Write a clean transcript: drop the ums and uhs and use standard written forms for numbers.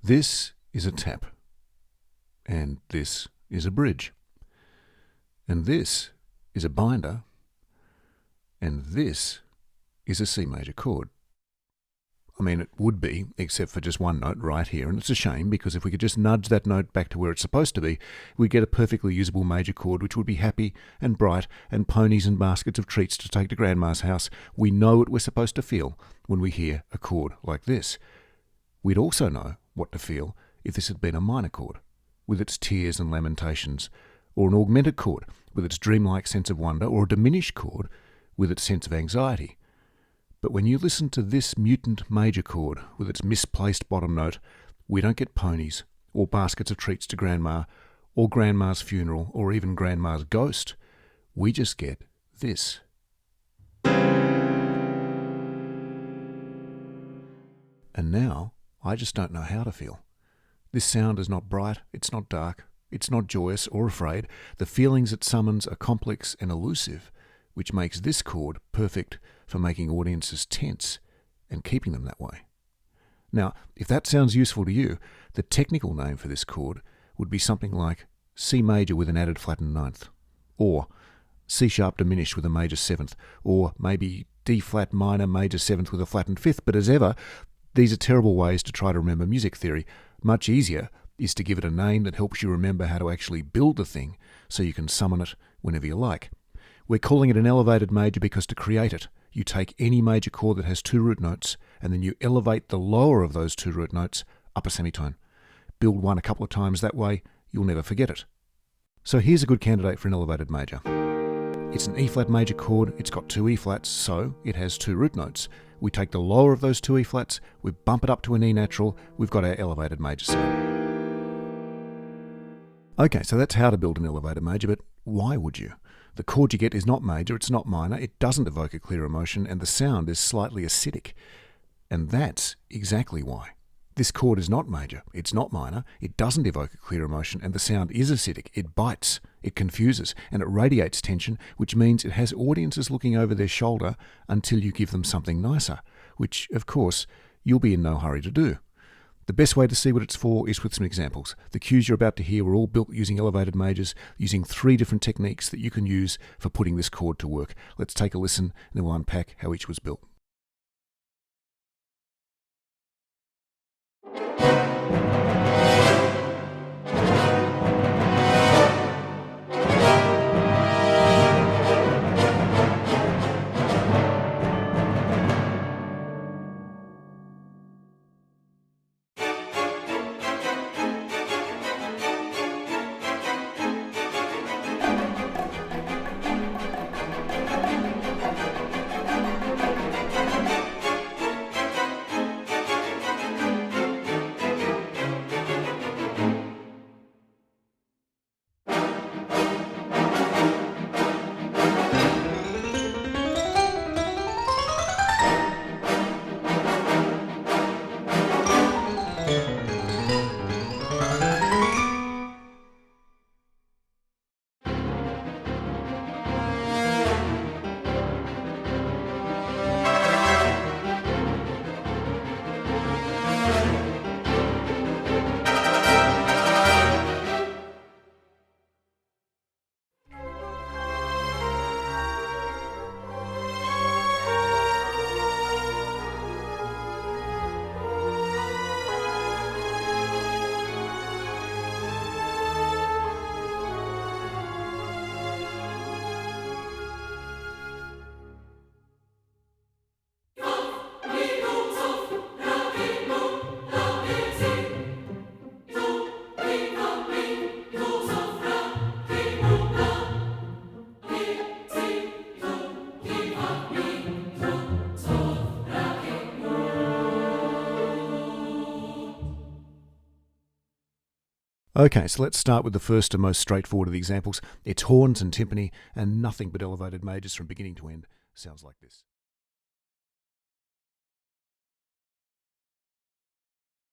This is a tap, and this is a bridge, and this is a binder, and this is a C major chord. I mean, it would be, except for just one note right here, and it's a shame because if we could just nudge that note back to where it's supposed to be, we'd get a perfectly usable major chord which would be happy and bright and ponies and baskets of treats to take to Grandma's house. We know what we're supposed to feel when we hear a chord like this. We'd also know what to feel if this had been a minor chord, with its tears and lamentations, or an augmented chord with its dreamlike sense of wonder, or a diminished chord with its sense of anxiety. But when you listen to this mutant major chord with its misplaced bottom note, we don't get ponies, or baskets of treats to Grandma, or Grandma's funeral, or even Grandma's ghost. We just get this. And now, I just don't know how to feel. This sound is not bright, it's not dark, it's not joyous or afraid. The feelings it summons are complex and elusive, which makes this chord perfect for making audiences tense and keeping them that way. Now, if that sounds useful to you, the technical name for this chord would be something like C major with an added flattened ninth, or C sharp diminished with a major seventh, or maybe D flat minor major seventh with a flattened fifth. But as ever, these are terrible ways to try to remember music theory. Much easier is to give it a name that helps you remember how to actually build the thing so you can summon it whenever you like. We're calling it an elevated major because to create it, you take any major chord that has two root notes and then you elevate the lower of those two root notes up a semitone. Build one a couple of times that way, you'll never forget it. So here's a good candidate for an elevated major. It's an E flat major chord, it's got two E flats, so it has two root notes. We take the lower of those two E flats, we bump it up to an E natural, we've got our elevated major sound. Okay, so that's how to build an elevated major, but why would you? The chord you get is not major, it's not minor, it doesn't evoke a clear emotion, and the sound is slightly acidic. And that's exactly why. This chord is not major, it's not minor, it doesn't evoke a clear emotion, and the sound is acidic. It bites, it confuses, and it radiates tension, which means it has audiences looking over their shoulder until you give them something nicer, which, of course, you'll be in no hurry to do. The best way to see what it's for is with some examples. The cues you're about to hear were all built using elevated majors, using 3 different techniques that you can use for putting this chord to work. Let's take a listen, and then we'll unpack how each was built. Okay, so let's start with the first and most straightforward of the examples. It's horns and timpani and nothing but elevated majors from beginning to end. Sounds like this.